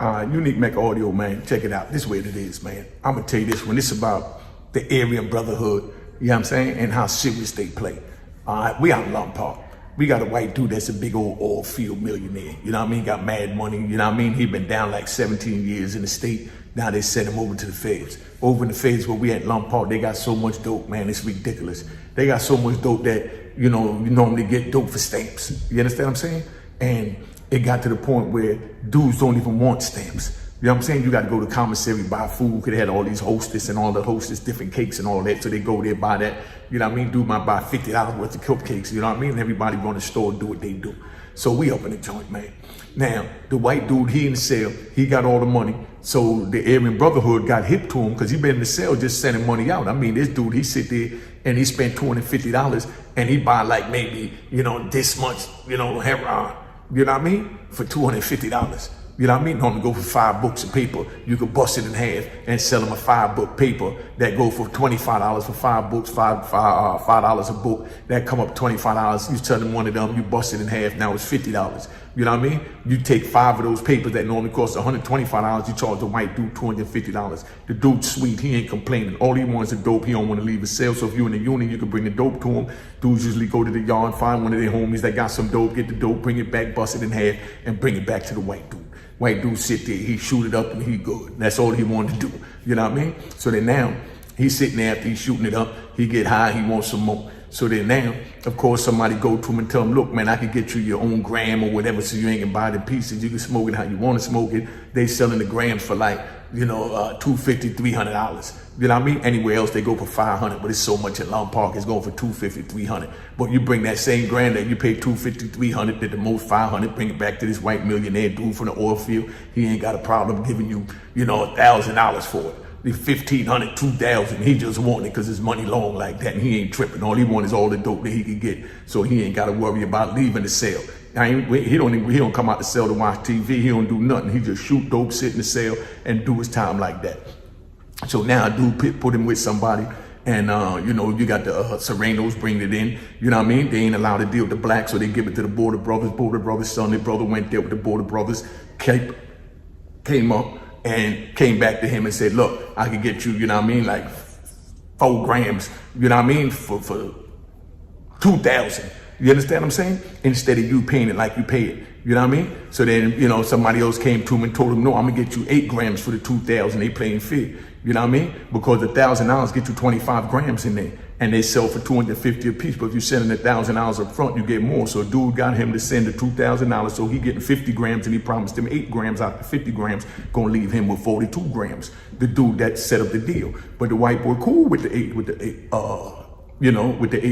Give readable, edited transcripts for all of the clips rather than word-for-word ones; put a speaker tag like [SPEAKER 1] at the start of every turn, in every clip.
[SPEAKER 1] Unique Mecca Audio, man. Check it out. This is what it is, man. I'm going to tell you this one. This is about the Aryan Brotherhood, you know what I'm saying, and how serious they play. We out in Long Park. We got a white dude that's a big old oil field millionaire. You know what I mean? Got mad money. You know what I mean? He been down like 17 years in the state. Now they sent him over to the feds. Over in the feds where we at Long Park, they got so much dope, man. It's ridiculous. They got so much dope that, you know, you normally get dope for stamps. You understand what I'm saying? And it got to the point where dudes don't even want stamps. You know what I'm saying? You got to go to commissary, buy food, because they had all these hostess and all the hostess, different cakes and all that. So they go there, buy that. You know what I mean? Dude might buy $50 worth of cupcakes. You know what I mean? And everybody go in the store and do what they do. So we up in the joint, man. Now, the white dude, he in the cell, he got all the money. So the Aryan Brotherhood got hip to him because he been in the cell just sending money out. I mean, this dude, he sit there and he spent $250 and he buy like maybe, you know, this much, you know, heroin. You know what I mean? For $250. You know what I mean? Normally go for 5 books of paper. You could bust it in half and sell them a 5-book paper that go for $25 for 5 books, $5 a book. That come up $25. You tell them one of them, you bust it in half. Now it's $50. You know what I mean? You take 5 of those papers that normally cost $125. You charge the white dude $250. The dude's sweet. He ain't complaining. All he wants is dope. He don't want to leave his cell. So if you're in the unit, you can bring the dope to him. Dudes usually go to the yard, find one of their homies that got some dope, get the dope, bring it back, bust it in half, and bring it back to the white dude. White dude sit there, he shoot it up and he good. That's all he wanted to do. You know what I mean? So then now, he's sitting there after he's shooting it up, he get high, he wants some more. So then now, of course, somebody go to him and tell him, look, man, I can get you your own gram or whatever, so you ain't gonna buy the pieces. You can smoke it how you want to smoke it. They selling the grams for like, you know, $250, $300. You know what I mean? Anywhere else they go for $500, but it's so much at Long Park, it's going for $250, $300. But you bring that same gram that you pay $250, $300, at the most $500, bring it back to this white millionaire dude from the oil field. He ain't got a problem giving you, you know, $1,000 for it. The $1,500, $2,000, he just want it because his money long like that, and he ain't tripping. All he want is all the dope that he can get, so he ain't got to worry about leaving the cell. He don't come out the cell to watch TV. He don't do nothing. He just shoot dope, sit in the cell, and do his time like that. So now a dude put him with somebody, and you know, you got the Serranos bring it in. You know what I mean? They ain't allowed to deal with the blacks, so they give it to the Border Brothers. Border Brothers' son, their brother went there with the Border Brothers, came up and came back to him and said, look, I can get you, you know what I mean, like 4 grams, you know what I mean, for $2,000. You understand what I'm saying? Instead of you paying it like you pay it. You know what I mean? So then, you know, somebody else came to him and told him, no, I'm gonna get you 8 grams for the $2,000. They playing fair. You know what I mean? Because the $1,000 get you 25 grams in there, and they sell for $250 a piece. But if you're sending $1,000 up front, you get more. So a dude got him to send the $2,000, so he getting 50 grams, and he promised him 8 grams out of 50 grams, gonna leave him with 42 grams. The dude that set up the deal. But the white boy cool with the 8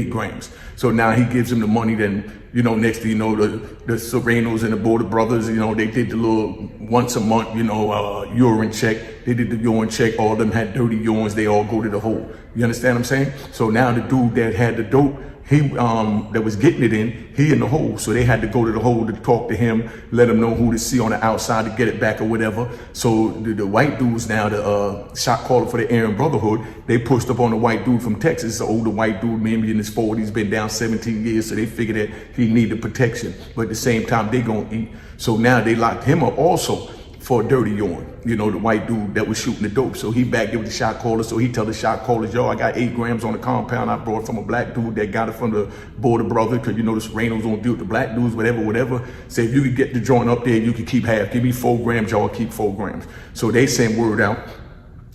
[SPEAKER 1] grams. So now he gives him the money. Then, you know, next thing you know, the Serranos and the Border Brothers, you know, they did the little once a month, you know, urine check. They did the urine check. All of them had dirty urines. They all go to the hole. You understand what I'm saying? So now the dude that had the dope, he that was getting it in, he in the hole. So they had to go to the hole to talk to him, let him know who to see on the outside to get it back or whatever. So the white dudes now, the shot caller for the Aryan Brotherhood, they pushed up on the white dude from Texas, the older white dude, maybe in his 40s, been down 17 years. So they figured that he needed protection, but at the same time, they gonna eat. So now they locked him up also for a dirty urine, you know, the white dude that was shooting the dope. So he back there with the shot caller. So he tell the shot callers, yo, I got 8 grams on the compound I brought from a black dude that got it from the Border Brother, because you know the Serranos don't deal with the black dudes, whatever. Say, if you could get the joint up there, you could keep half. Give me 4 grams, y'all keep 4 grams. So they send word out.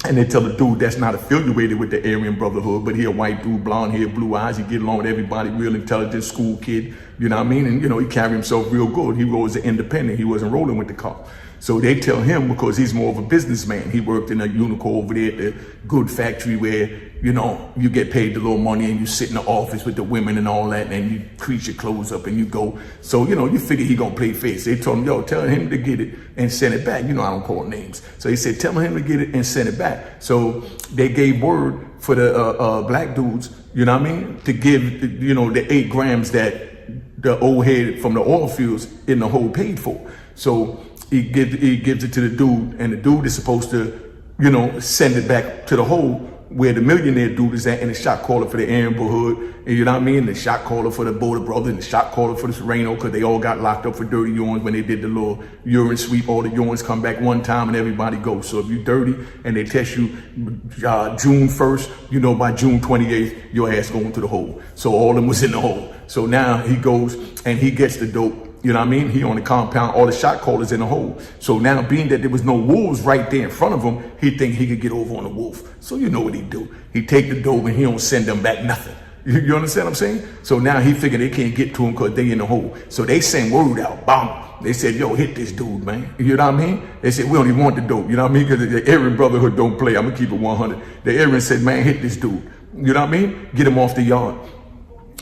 [SPEAKER 1] And they tell the dude that's not affiliated with the Aryan Brotherhood, but he a white dude, blonde hair, blue eyes. He get along with everybody, real intelligent school kid. You know what I mean? And, you know, he carry himself real good. He was an independent. He wasn't rolling with the car. So they tell him, because he's more of a businessman. He worked in a Unico over there at the good factory where, you know, you get paid the little money and you sit in the office with the women and all that, and you crease your clothes up and you go. So, you know, you figure he gonna play fair. So they told him, yo, tell him to get it and send it back. You know, I don't call names. So he said, tell him to get it and send it back. So they gave word for the black dudes, you know what I mean, to give, you know, the 8 grams that the old head from the oil fields in the hole paid for. So he gives it to the dude, and the dude is supposed to, you know, send it back to the hole where the millionaire dude is at, and the shot caller for the Aryan Brotherhood, and you know what I mean? The shot caller for the Brotherhood, and the shot caller for the Sereno, because they all got locked up for dirty urines when they did the little urine sweep. All the urines come back one time and everybody goes. So if you're dirty and they test you June 1st, you know by June 28th, your ass going to the hole. So all of them was in the hole. So now he goes and he gets the dope. You know what I mean? He on the compound, all the shot callers in the hole. So now, being that there was no wolves right there in front of him, he think he could get over on the wolf. So you know what he do? He take the dope and he don't send them back nothing. You understand what I'm saying? So now he figured they can't get to him because they in the hole. So they send word out, bomb. They said, yo, hit this dude, man. You know what I mean? They said, we don't even want the dope. You know what I mean? Because the Aryan Brotherhood don't play. I'm going to keep it 100. The Aryan said, man, hit this dude. You know what I mean? Get him off the yard.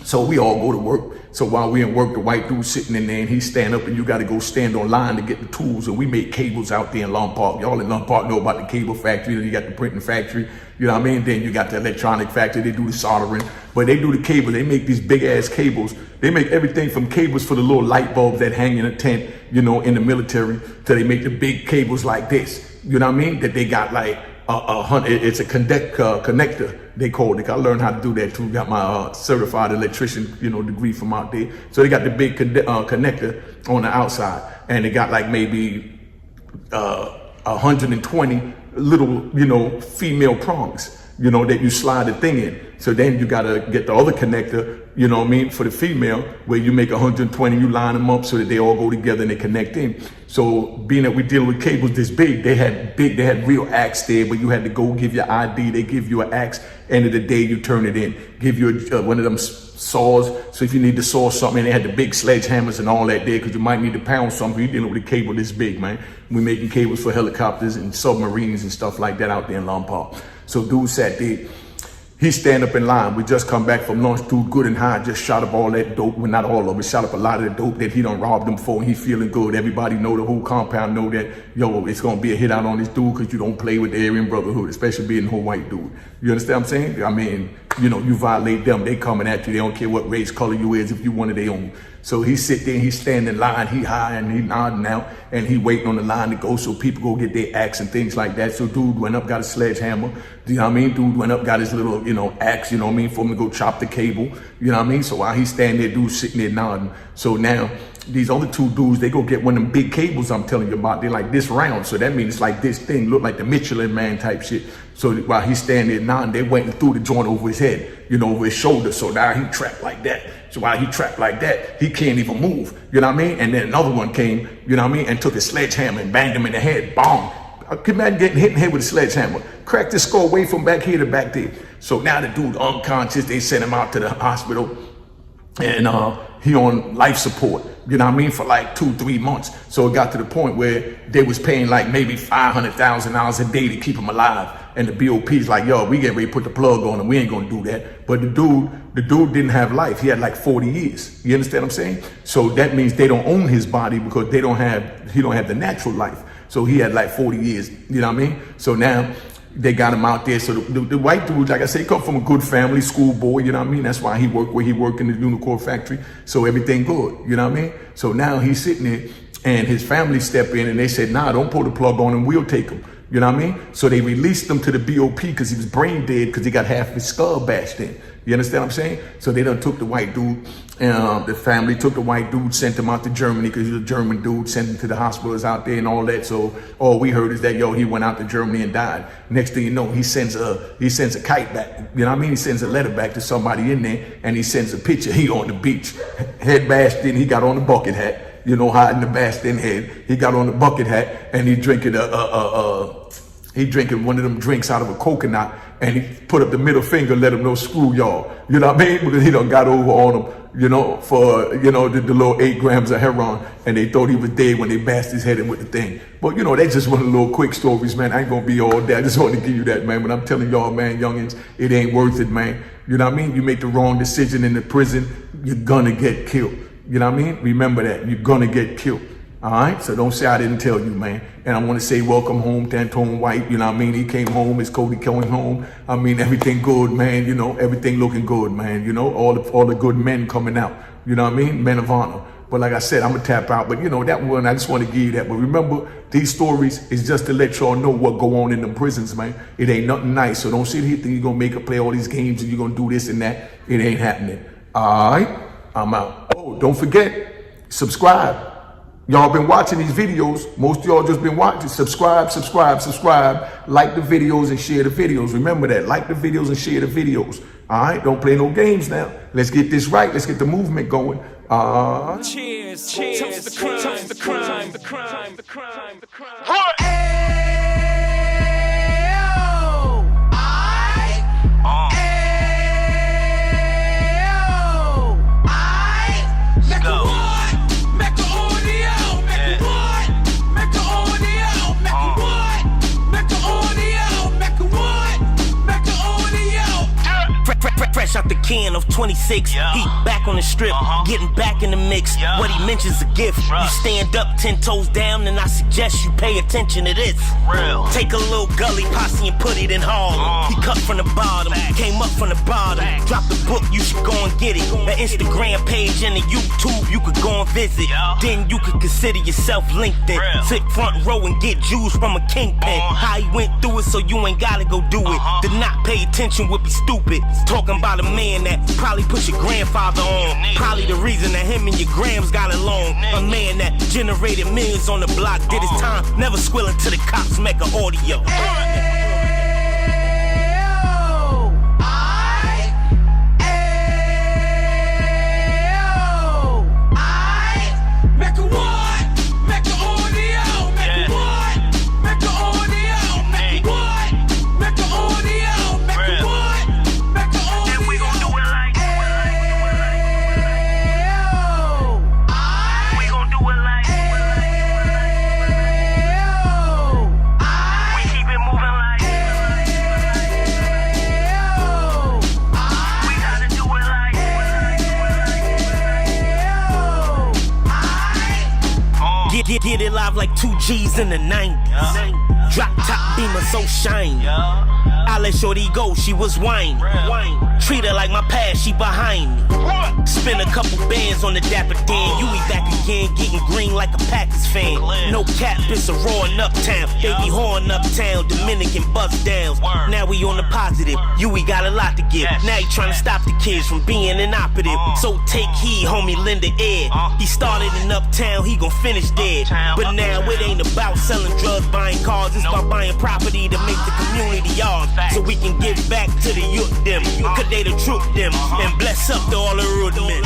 [SPEAKER 1] So we all go to work. So while we in work, the white dude sitting in there and he stand up and you got to go stand on line to get the tools. And we make cables out there in Long Park. Y'all in Long Park know about the cable factory. Then you got the printing factory. You know what I mean? Then you got the electronic factory. They do the soldering. But they do the cable. They make these big ass cables. They make everything from cables for the little light bulbs that hang in a tent, you know, in the military, till they make the big cables like this. You know what I mean? That they got like it's a connector, they call it. I learned how to do that too. Got my certified electrician, you know, degree from out there. So they got the big connector on the outside, and they got like maybe 120 little, you know, female prongs, you know, that you slide the thing in. So then you gotta get the other connector, you know what I mean, for the female, where you make 120, you line them up so that they all go together and they connect in. So being that we deal with cables this big, they had real axe there, but you had to go give your ID, they give you an axe, end of the day you turn it in, give you one of them saws, so if you need to saw something, and they had the big sledgehammers and all that there, because you might need to pound something, you're dealing with a cable this big, man. We're making cables for helicopters and submarines and stuff like that out there in Long Park. So dude sat there. He stand up in line. We just come back from lunch. Dude good and high, just shot up all that dope. Well, not all of it. Shot up a lot of the dope that he done robbed them for. And he feeling good. Everybody know, the whole compound know that, yo, it's going to be a hit out on this dude because you don't play with the Aryan Brotherhood, especially being a whole white dude. You understand what I'm saying? I mean, you know, you violate them, they coming at you. They don't care what race, color you is, if you one of their own. So he sit there and he stand in line, he high and he nodding out, and he waiting on the line to go so people go get their axe and things like that. So dude went up, got a sledgehammer, you know what I mean? Dude went up, got his little, you know, axe, you know what I mean, for him to go chop the cable, you know what I mean? So while he standing there, dude sitting there nodding. So now, these other two dudes, they go get one of them big cables I'm telling you about. They're like this round. So that means it's like this thing, look like the Michelin Man type shit. So while he's standing there nodding, they went and threw the joint over his head, you know, over his shoulder. So now he trapped like that. So while he trapped like that, he can't even move, you know what I mean? And then another one came, you know what I mean, and took a sledgehammer and banged him in the head, boom. I can imagine getting hit in the head with a sledgehammer. Cracked his skull way from back here to back there. So now the dude unconscious, they sent him out to the hospital, and he on life support, you know what I mean, for like 2-3 months. So it got to the point where they was paying like maybe $500,000 a day to keep him alive. And the BOP's like, yo, we getting ready to put the plug on him. We ain't gonna do that. But the dude didn't have life. He had like 40 years. You understand what I'm saying? So that means they don't own his body because he don't have the natural life. So he had like 40 years, you know what I mean? So now they got him out there. So the white dude, like I say, come from a good family, schoolboy, you know what I mean? That's why he worked where he worked in the unicorn factory. So everything good, you know what I mean? So now he's sitting there and his family step in and they said, nah, don't pull the plug on him, we'll take him. You know what I mean? So they released him to the BOP because he was brain dead because he got half his skull bashed in. You understand what I'm saying? So they done took the white dude, the family took the white dude, sent him out to Germany because he's a German dude, sent him to the hospitals out there and all that. So all we heard is that, yo, he went out to Germany and died. Next thing you know, he sends a kite back. You know what I mean? He sends a letter back to somebody in there and he sends a picture. He on the beach, head bashed in, he got on the bucket hat. You know, hiding the bashed in head. He got on the bucket hat and he drinking one of them drinks out of a coconut, and he put up the middle finger, let him know, screw y'all. You know what I mean? Because he done got over on them, you know, for, you know, the little 8 grams of heroin, and they thought he was dead when they bashed his head in with the thing. But, you know, they just want a little quick stories, man. I ain't gonna be all that. I just want to give you that, man. But I'm telling y'all, man, youngins, it ain't worth it, man. You know what I mean? You make the wrong decision in the prison, you're gonna get killed. You know what I mean? Remember that. You're gonna get killed. All right? So don't say I didn't tell you, man. And I want to say welcome home to Antone White. You know what I mean? He came home. His Cody came home. I mean, everything good, man. You know, everything looking good, man. You know, all the good men coming out. You know what I mean? Men of honor. But like I said, I'm gonna tap out. But you know, that one, I just want to give you that. But remember, these stories is just to let y'all know what go on in the prisons, man. It ain't nothing nice. So don't sit here thinking you're gonna make her play all these games and you're gonna do this and that. It ain't happening. All right, I'm out. Oh, don't forget, subscribe. Y'all been watching these videos. Most of y'all just been watching. Subscribe. Like the videos and share the videos. Remember that. Like the videos and share the videos. All right? Don't play no games now. Let's get this right. Let's get the movement going.
[SPEAKER 2] Cheers. Toast the crime. Toast the crime. The crime. The crime. The crime.
[SPEAKER 3] Fresh out the can of 26, yeah. Heat back on the strip, getting back in the mix. Yeah. What he mentions a gift. You stand up 10 toes down, and I suggest you pay attention to this. Real. Take a little gully posse and put it in Harlem. He cut from the bottom, came up from the bottom. Drop the book, you should go and get it. An Instagram page and a YouTube, you could go and visit. Then you could consider yourself LinkedIn. Sit front row and get Jews from a kingpin. How he went through it, so you ain't gotta go do it. To not pay attention would be stupid. Talking about a man that probably put your grandfather on. Probably the reason that him and your grams got along. A man that generated millions on the block, did his time, never squilling to the cops, make an audio. Get it live like 2 G's in the 90s. Drop top beamer so shiny. I let shorty go, she was whining. Treat her like my past, she behind me. Spend a couple bands on the Dapper Dan. You be back again, getting green like a Packers fan. No cap, it's a roaring uptown. They be horn uptown, Dominican bust downs. Now we on the positive, we got a lot to give. Now he trying to stop the kids from being inoperative. So take heed, homie, lend a ear. He started in uptown, he gon' finish dead. But now it ain't about selling drugs, buying cars. It's about buying property to make the community yours. So we can give back to the youth them. Cause they the truth them. And bless up to all the root men.